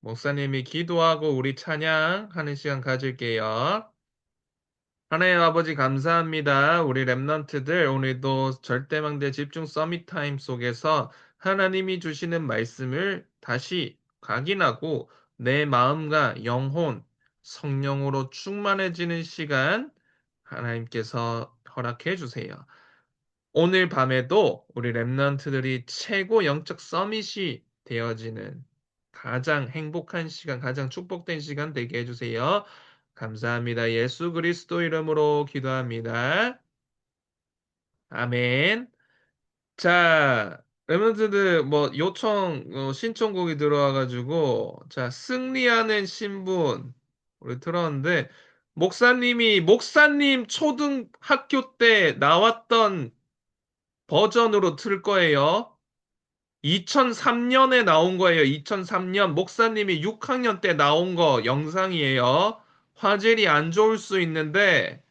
목사님이 기도하고 우리 찬양하는 시간 가질게요. 하나님 아버지 감사합니다. 우리 랩넌트들 오늘도 절대망대 집중 서밋 타임 속에서 하나님이 주시는 말씀을 다시 각인하고 내 마음과 영혼, 성령으로 충만해지는 시간 하나님께서 허락해 주세요. 오늘 밤에도 우리 랩런트들이 최고 영적 서밋이 되어지는 가장 행복한 시간, 가장 축복된 시간 되게 해주세요. 감사합니다. 예수 그리스도 이름으로 기도합니다. 아멘. 자, 랩런트들 뭐 요청, 신청곡이 들어와가지고 자, 승리하는 신분 우리 들었는데 목사님 초등학교 때 나왔던 버전으로 틀 거예요. 2003년에 나온 거예요. 2003년 목사님이 6학년 때 나온 거 영상이에요. 화질이 안 좋을 수 있는데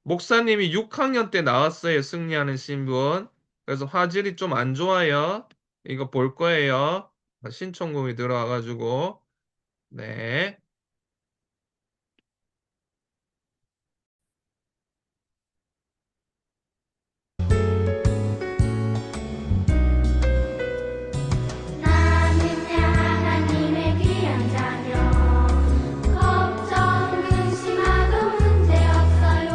목사님이 6학년 때 나왔어요. 승리하는 신분. 그래서 화질이 좀 안 좋아요. 이거 볼 거예요. 신청곡이 들어와가지고. 네. 나는 내 하나님의 귀한 자녀 걱정 근심하도 문제없어요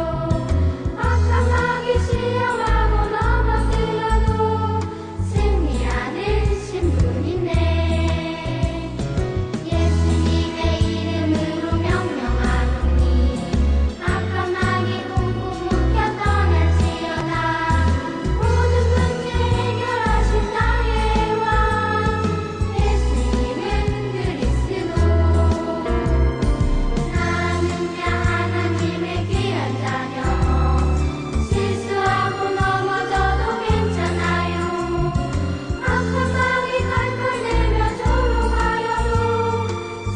악한 마귀 시험하고 넘어뜨려도 승리하는 신분이네 예수님의 이름으로 명령하노니 악한 마귀 꽁꽁 묶여 떠날지어다 모든 문제 해결하신 나의 왕 예수님은 그리스도 나는 내 하나님의 귀한 자녀 실수하고 넘어져도 괜찮아요 악한 마귀 깔깔대며 조롱하여도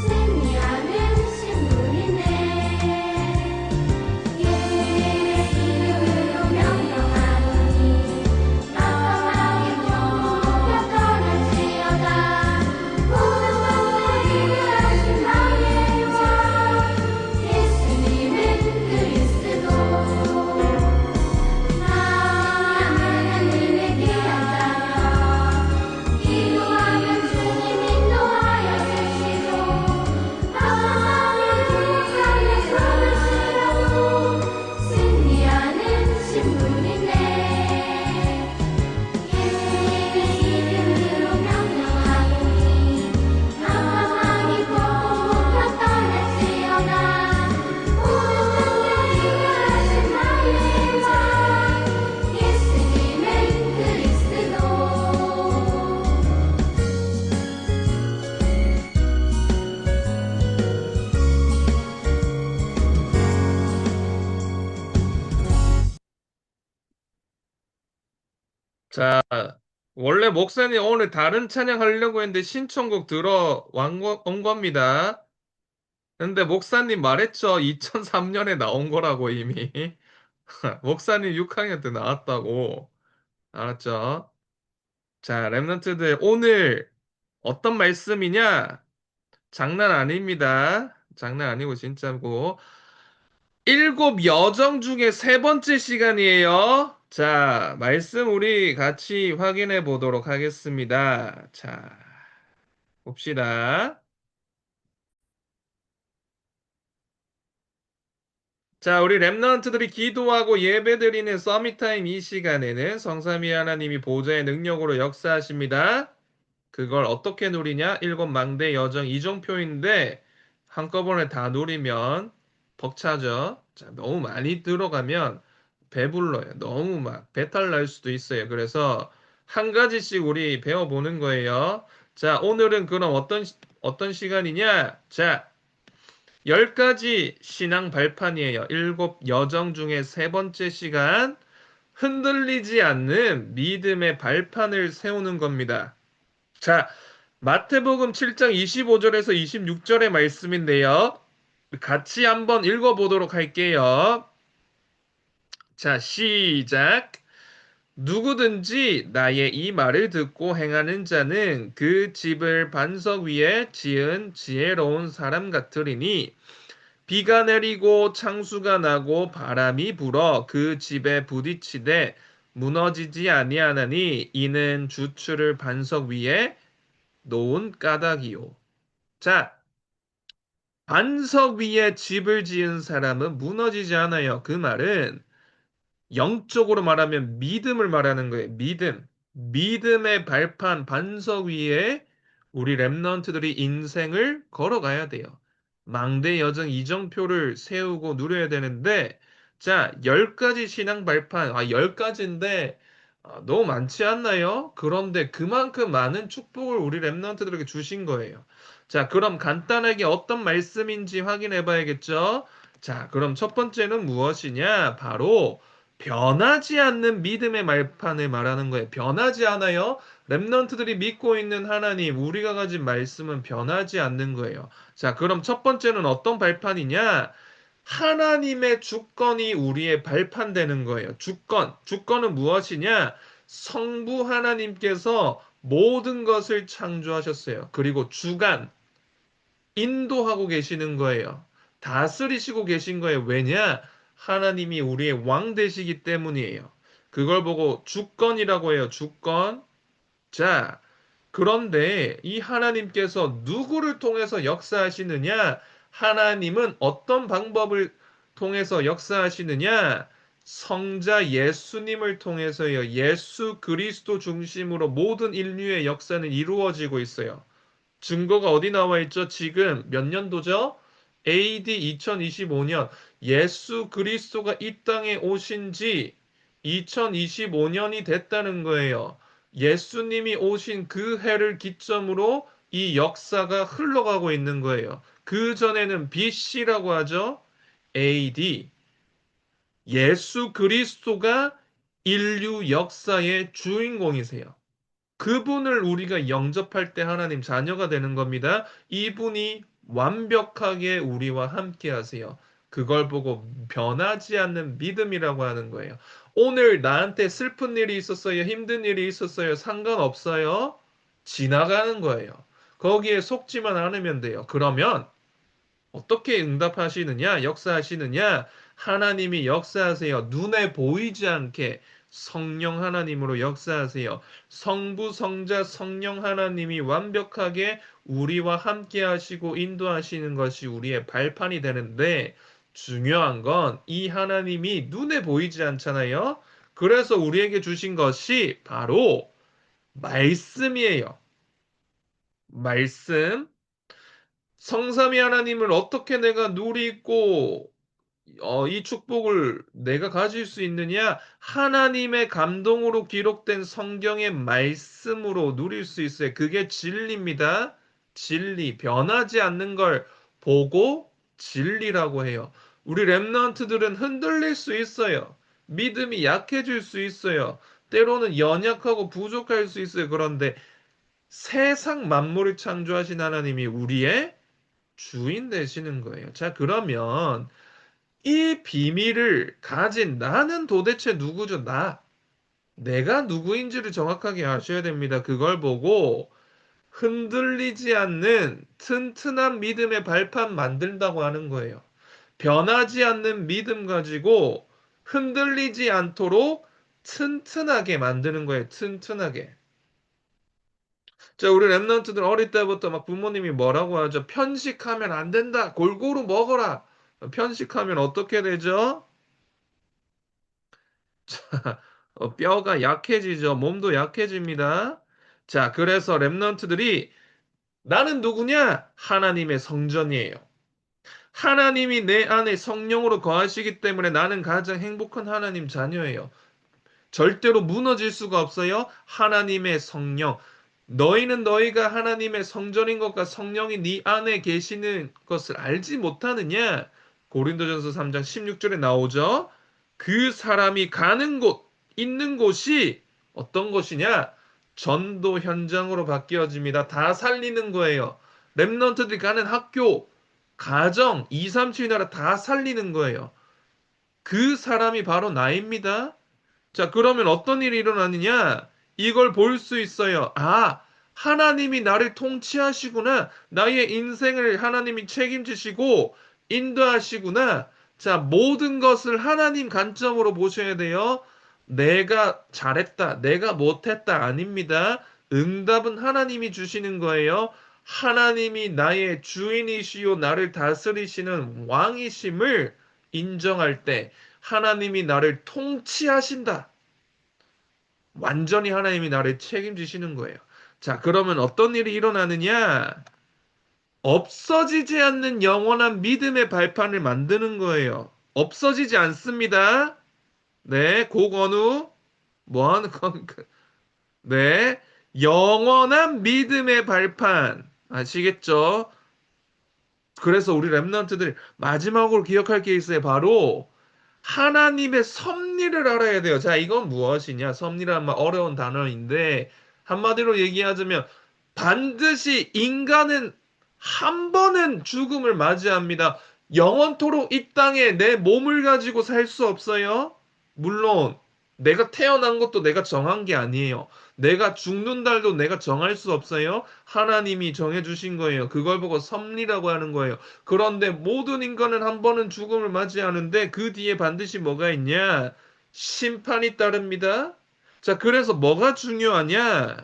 승리하는 신분이네 예수님의 이름으로 명령하노니 악한 마귀 꽁꽁 묶여 떠날지어다 모든 문제 해결하신 나의 왕 예수님은 그리스도 나는 하나님의 귀한 자녀 기도하면 주님 인도하여 주시고 악한 마귀 공격하며 손을 실어도 승리하는 신분이네 예수님의 이름으로 명령하노니 악한 마귀 꽁꽁 묶여 떠날지어다 모든 문제 해결하신 나의 왕 예수님은 그리스도 자, 원래 목사님 오늘 다른 찬양 하려고 했는데 신청곡 온 겁니다. 근데 목사님 말했죠. 2003년에 나온 거라고 이미. 목사님 6학년 때 나왔다고. 알았죠? 자, 랩런트들 오늘 어떤 말씀이냐? 장난 아닙니다. 장난 아니고 진짜고. 일곱 여정 중에 세 번째 시간이에요. 자, 말씀 우리 같이 확인해 보도록 하겠습니다. 자, 봅시다. 자, 우리 랩런트들이 기도하고 예배드리는 서밋타임 이 시간에는 성삼위 하나님이 보좌의 능력으로 역사하십니다. 그걸 어떻게 누리냐? 일곱 망대 여정 이정표인데 한꺼번에 다 누리면 벅차죠. 자, 너무 많이 들어가면 배불러요. 너무 막 배탈 날 수도 있어요. 그래서 한 가지씩 우리 배워보는 거예요. 자, 오늘은 그럼 어떤 시간이냐? 자, 10가지 신앙 발판이에요. 일곱 여정 중에 세 번째 시간. 흔들리지 않는 믿음의 발판을 세우는 겁니다. 자, 마태복음 7장 25절에서 26절의 말씀인데요. 같이 한번 읽어보도록 할게요. 자, 시작. 누구든지 나의 이 말을 듣고 행하는 자는 그 집을 반석 위에 지은 지혜로운 사람 같으리니 비가 내리고 창수가 나고 바람이 불어 그 집에 부딪히되 무너지지 아니하나니 이는 주추를 반석 위에 놓은 까닭이요. 자, 반석 위에 집을 지은 사람은 무너지지 않아요. 그 말은 영적으로 말하면 믿음을 말하는 거예요. 믿음. 믿음의 발판, 반석 위에 우리 랩런트들이 인생을 걸어가야 돼요. 망대 여정 이정표를 세우고 누려야 되는데, 자, 10가지 신앙 발판, 10가지인데, 너무 많지 않나요? 그런데 그만큼 많은 축복을 우리 랩런트들에게 주신 거예요. 자, 그럼 간단하게 어떤 말씀인지 확인해 봐야겠죠? 자, 그럼 첫 번째는 무엇이냐? 바로 변하지 않는 믿음의 말판을 말하는 거예요. 변하지 않아요. 랩런트들이 믿고 있는 하나님, 우리가 가진 말씀은 변하지 않는 거예요. 자, 그럼 첫 번째는 어떤 발판이냐? 하나님의 주권이 우리의 발판되는 거예요. 주권. 주권은 무엇이냐? 성부 하나님께서 모든 것을 창조하셨어요. 그리고 주관, 인도하고 계시는 거예요. 다스리시고 계신 거예요. 왜냐? 하나님이 우리의 왕 되시기 때문이에요. 그걸 보고 주권이라고 해요. 주권. 자, 그런데 이 하나님께서 누구를 통해서 역사하시느냐? 하나님은 어떤 방법을 통해서 역사하시느냐? 성자 예수님을 통해서요. 예수 그리스도 중심으로 모든 인류의 역사는 이루어지고 있어요. 증거가 어디 나와 있죠? 지금 몇 년도죠? AD 2025년 예수 그리스도가 이 땅에 오신 지 2025년이 됐다는 거예요. 예수님이 오신 그 해를 기점으로 이 역사가 흘러가고 있는 거예요. 그 전에는 BC라고 하죠. AD. 예수 그리스도가 인류 역사의 주인공이세요. 그분을 우리가 영접할 때 하나님 자녀가 되는 겁니다. 이분이 완벽하게 우리와 함께 하세요. 그걸 보고 변하지 않는 믿음이라고 하는 거예요. 오늘 나한테 슬픈 일이 있었어요. 힘든 일이 있었어요. 상관없어요. 지나가는 거예요. 거기에 속지만 않으면 돼요. 그러면 어떻게 응답하시느냐, 역사하시느냐? 하나님이 역사하세요. 눈에 보이지 않게 성령 하나님으로 역사하세요. 성부, 성자, 성령 하나님이 완벽하게 우리와 함께 하시고 인도하시는 것이 우리의 발판이 되는데 중요한 건 이 하나님이 눈에 보이지 않잖아요. 그래서 우리에게 주신 것이 바로 말씀이에요. 말씀. 성삼위 하나님을 어떻게 내가 누리고 이 축복을 내가 가질 수 있느냐? 하나님의 감동으로 기록된 성경의 말씀으로 누릴 수 있어요. 그게 진리입니다. 진리. 변하지 않는 걸 보고 진리라고 해요. 우리 랩런트들은 흔들릴 수 있어요. 믿음이 약해질 수 있어요. 때로는 연약하고 부족할 수 있어요. 그런데 세상 만물을 창조하신 하나님이 우리의 주인 되시는 거예요. 자, 그러면 이 비밀을 가진 나는 도대체 누구죠? 내가 누구인지를 정확하게 아셔야 됩니다. 그걸 보고 흔들리지 않는 튼튼한 믿음의 발판 만든다고 하는 거예요. 변하지 않는 믿음 가지고 흔들리지 않도록 튼튼하게 만드는 거예요. 튼튼하게. 자, 우리 랩런트들 어릴 때부터 막 부모님이 뭐라고 하죠? 편식하면 안 된다. 골고루 먹어라. 편식하면 어떻게 되죠? 뼈가 약해지죠. 몸도 약해집니다. 자, 그래서 랩런트들이 나는 누구냐? 하나님의 성전이에요. 하나님이 내 안에 성령으로 거하시기 때문에 나는 가장 행복한 하나님 자녀예요. 절대로 무너질 수가 없어요. 하나님의 성령. 너희는 너희가 하나님의 성전인 것과 성령이 네 안에 계시는 것을 알지 못하느냐? 고린도전서 3장 16절에 나오죠. 그 사람이 가는 곳, 있는 곳이 어떤 곳이냐? 전도 현장으로 바뀌어집니다. 다 살리는 거예요. 랩런트들이 가는 학교, 가정, 2, 3, 7 나라 다 살리는 거예요. 그 사람이 바로 나입니다. 자, 그러면 어떤 일이 일어나느냐? 이걸 볼 수 있어요. 아, 하나님이 나를 통치하시구나. 나의 인생을 하나님이 책임지시고 인도하시구나. 자, 모든 것을 하나님 관점으로 보셔야 돼요. 내가 잘했다, 내가 못했다 아닙니다. 응답은 하나님이 주시는 거예요. 하나님이 나의 주인이시요 나를 다스리시는 왕이심을 인정할 때 하나님이 나를 통치하신다. 완전히 하나님이 나를 책임지시는 거예요. 자, 그러면 어떤 일이 일어나느냐? 없어지지 않는 영원한 믿음의 발판을 만드는 거예요. 없어지지 않습니다. 네, 고건우. 뭐 하는 건, 네. 영원한 믿음의 발판. 아시겠죠? 그래서 우리 랩런트들이 마지막으로 기억할 게 있어요. 바로 하나님의 섭리를 알아야 돼요. 자, 이건 무엇이냐? 섭리란 말 어려운 단어인데 한마디로 얘기하자면 반드시 인간은 한 번은 죽음을 맞이합니다. 영원토록 이 땅에 내 몸을 가지고 살 수 없어요. 물론 내가 태어난 것도 내가 정한 게 아니에요. 내가 죽는 날도 내가 정할 수 없어요. 하나님이 정해주신 거예요. 그걸 보고 섭리라고 하는 거예요. 그런데 모든 인간은 한 번은 죽음을 맞이하는데 그 뒤에 반드시 뭐가 있냐? 심판이 따릅니다. 자, 그래서 뭐가 중요하냐?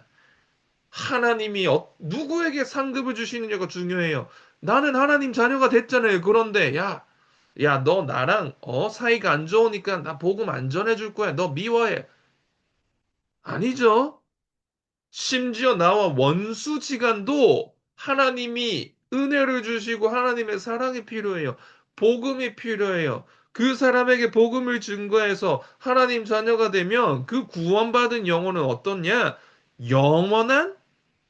하나님이 누구에게 상급을 주시느냐가 중요해요. 나는 하나님 자녀가 됐잖아요. 그런데 야, 너 나랑 사이가 안 좋으니까 나 복음 안 전해줄 거야. 너 미워해. 아니죠. 심지어 나와 원수지간도 하나님이 은혜를 주시고 하나님의 사랑이 필요해요. 복음이 필요해요. 그 사람에게 복음을 증거해서 하나님 자녀가 되면 그 구원받은 영혼은 어떻냐? 영원한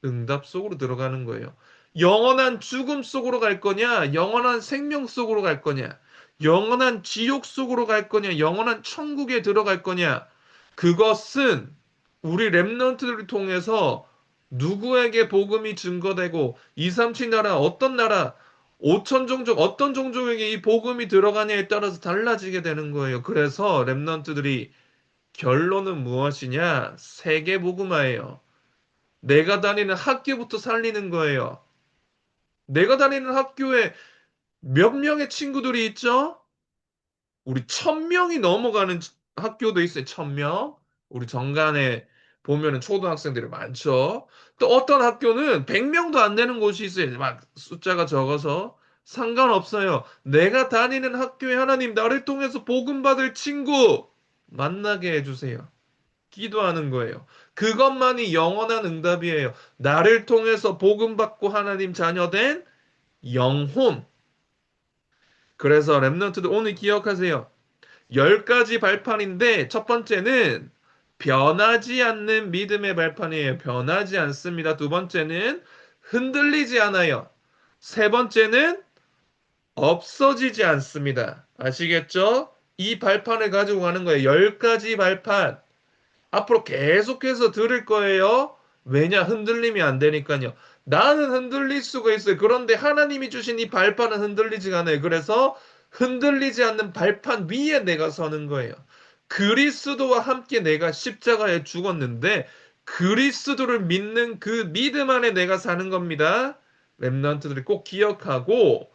응답 속으로 들어가는 거예요. 영원한 죽음 속으로 갈 거냐? 영원한 생명 속으로 갈 거냐? 영원한 지옥 속으로 갈 거냐? 영원한 천국에 들어갈 거냐? 그것은 우리 렘넌트들을 통해서 누구에게 복음이 증거되고 237 나라 어떤 나라 5천 종족 어떤 종족에게 이 복음이 들어가냐에 따라서 달라지게 되는 거예요. 그래서 렘넌트들이 결론은 무엇이냐? 세계 복음화예요. 내가 다니는 학교부터 살리는 거예요. 내가 다니는 학교에 몇 명의 친구들이 있죠? 우리 1,000명이 넘어가는 학교도 있어요. 1,000명. 우리 정관에 보면은 초등학생들이 많죠. 또 어떤 학교는 100명도 안 되는 곳이 있어요. 막 숫자가 적어서. 상관없어요. 내가 다니는 학교에 하나님 나를 통해서 복음 받을 친구 만나게 해주세요. 기도하는 거예요. 그것만이 영원한 응답이에요. 나를 통해서 복음 받고 하나님 자녀된 영혼. 그래서 렘넌트들 오늘 기억하세요. 10가지 발판인데 첫 번째는 변하지 않는 믿음의 발판이에요. 변하지 않습니다. 두 번째는 흔들리지 않아요. 세 번째는 없어지지 않습니다. 아시겠죠? 이 발판을 가지고 가는 거예요. 10가지 발판. 앞으로 계속해서 들을 거예요. 왜냐? 흔들림이 안 되니까요. 나는 흔들릴 수가 있어요. 그런데 하나님이 주신 이 발판은 흔들리지가 않아요. 그래서 흔들리지 않는 발판 위에 내가 서는 거예요. 그리스도와 함께 내가 십자가에 죽었는데 그리스도를 믿는 그 믿음 안에 내가 사는 겁니다. 렘넌트들이 꼭 기억하고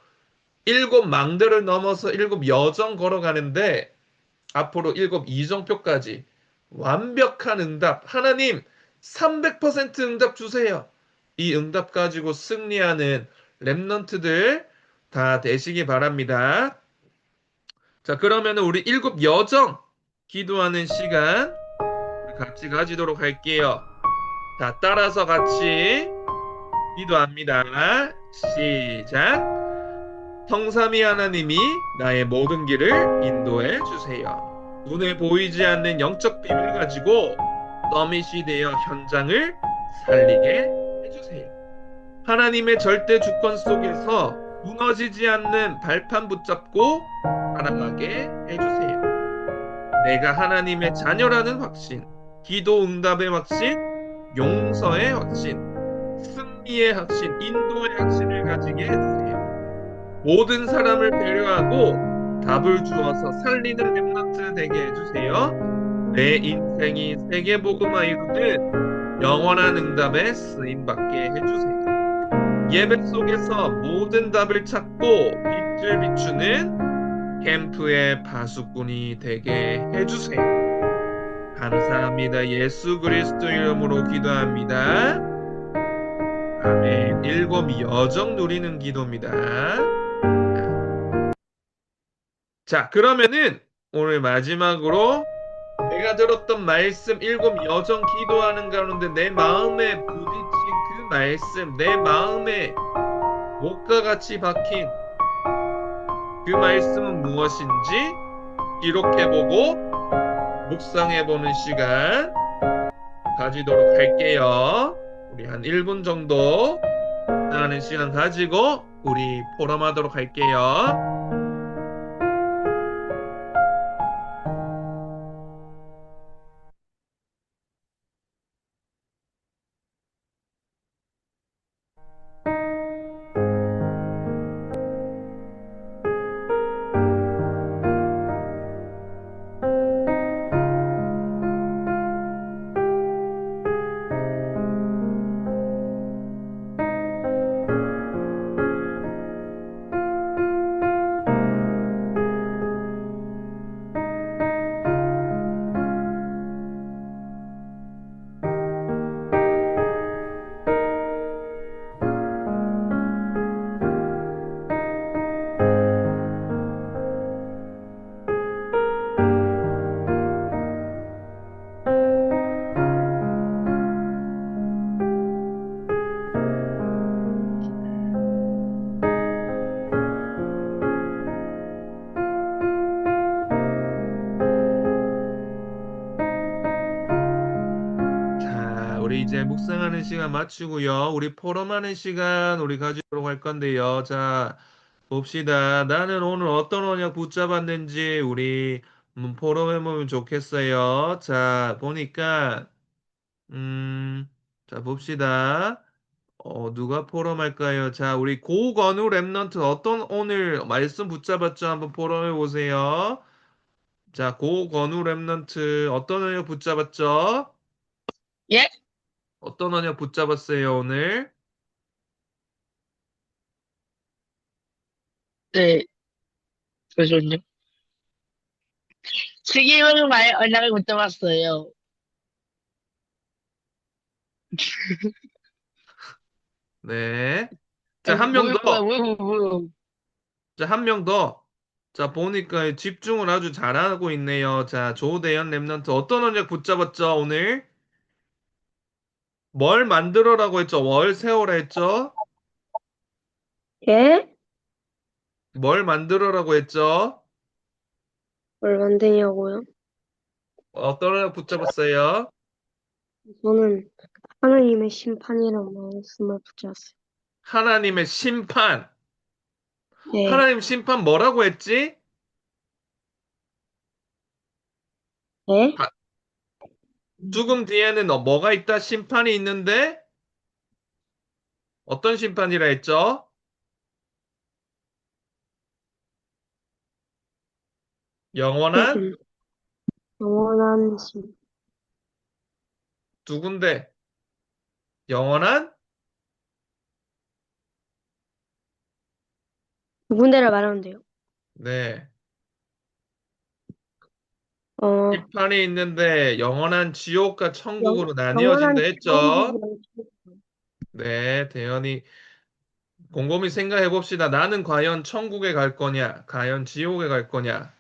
7망대를 넘어서 7여정 걸어가는데 앞으로 7이정표까지 완벽한 응답. 하나님 300% 응답 주세요. 이 응답 가지고 승리하는 렘넌트들 다 되시기 바랍니다. 자, 그러면 우리 7여정 기도하는 시간 우리 같이 가지도록 할게요. 자, 따라서 같이 기도합니다. 시작. 성삼위 하나님이 나의 모든 길을 인도해 주세요. 눈에 보이지 않는 영적 비밀을 가지고 서밋이 되어 현장을 살리게 해주세요. 하나님의 절대 주권 속에서 무너지지 않는 발판 붙잡고 살아가게 해주세요. 내가 하나님의 자녀라는 확신, 기도 응답의 확신, 용서의 확신, 승리의 확신, 인도의 확신을 가지게 해주세요. 모든 사람을 배려하고 답을 주어서 살리는 렘넌트 되게 해주세요. 내 인생이 세계복음화 이루는 영원한 응답에 쓰임받게 해주세요. 예배 속에서 모든 답을 찾고 빛을 비추는 캠프의 바수꾼이 되게 해주세요. 감사합니다. 예수 그리스도 이름으로 기도합니다. 아멘. 일곱 여정 누리는 기도입니다. 자, 그러면은 오늘 마지막으로 내가 들었던 말씀 일곱 여정 기도하는 가운데 내 마음에 부딪힌 그 말씀, 내 마음에 목과 같이 박힌 그 말씀은 무엇인지 기록해보고 묵상해보는 시간 가지도록 할게요. 우리 한 1분 정도 하는 시간 가지고 우리 포럼하도록 할게요. 자, 우리 이제 묵상하는 시간 마치고요. 우리 포럼하는 시간 우리 가지도록 할 건데요. 자, 봅시다. 나는 오늘 어떤 언약 붙잡았는지 우리 포럼해보면 좋겠어요. 자, 보니까 자, 봅시다. 누가 포럼할까요? 자, 우리 고건우 랩넌트 어떤 오늘 말씀 붙잡았죠? 한번 포럼해 보세요. 자, 고건우 랩넌트 어떤 언약 붙잡았죠? 예? 어떤 언약 붙잡았어요, 오늘? 네, 잠시만요. 세계여행 말 언약을 못 잡았어요. 네. 자, 아니, 한 명 더. 뭐야. 자, 한 명 더. 자, 보니까 집중을 아주 잘하고 있네요. 자, 조대현 랩넌트 어떤 언약 붙잡았죠, 오늘? 뭘 만들어라고 했죠? 뭘 세워라 했죠? 예? 뭘 만들어라고 했죠? 뭘 만드냐고요? 어떤 언약 붙잡았어요? 저는 하나님의 심판이라는 말씀을 붙였어요. 하나님의 심판. 네, 하나님 심판 뭐라고 했지? 네? 아, 죽음 뒤에는 뭐가 있다? 심판이 있는데 어떤 심판이라 했죠? 영원한 음, 영원한 심, 두 군데. 영원한 두 군데를 말하는데요. 네. 어, 심판이 있는데 영원한 지옥과 천국으로 나뉘어진다 영원한 했죠? 천국이랑 네, 대현이 곰곰이 생각해 봅시다. 나는 과연 천국에 갈 거냐? 과연 지옥에 갈 거냐?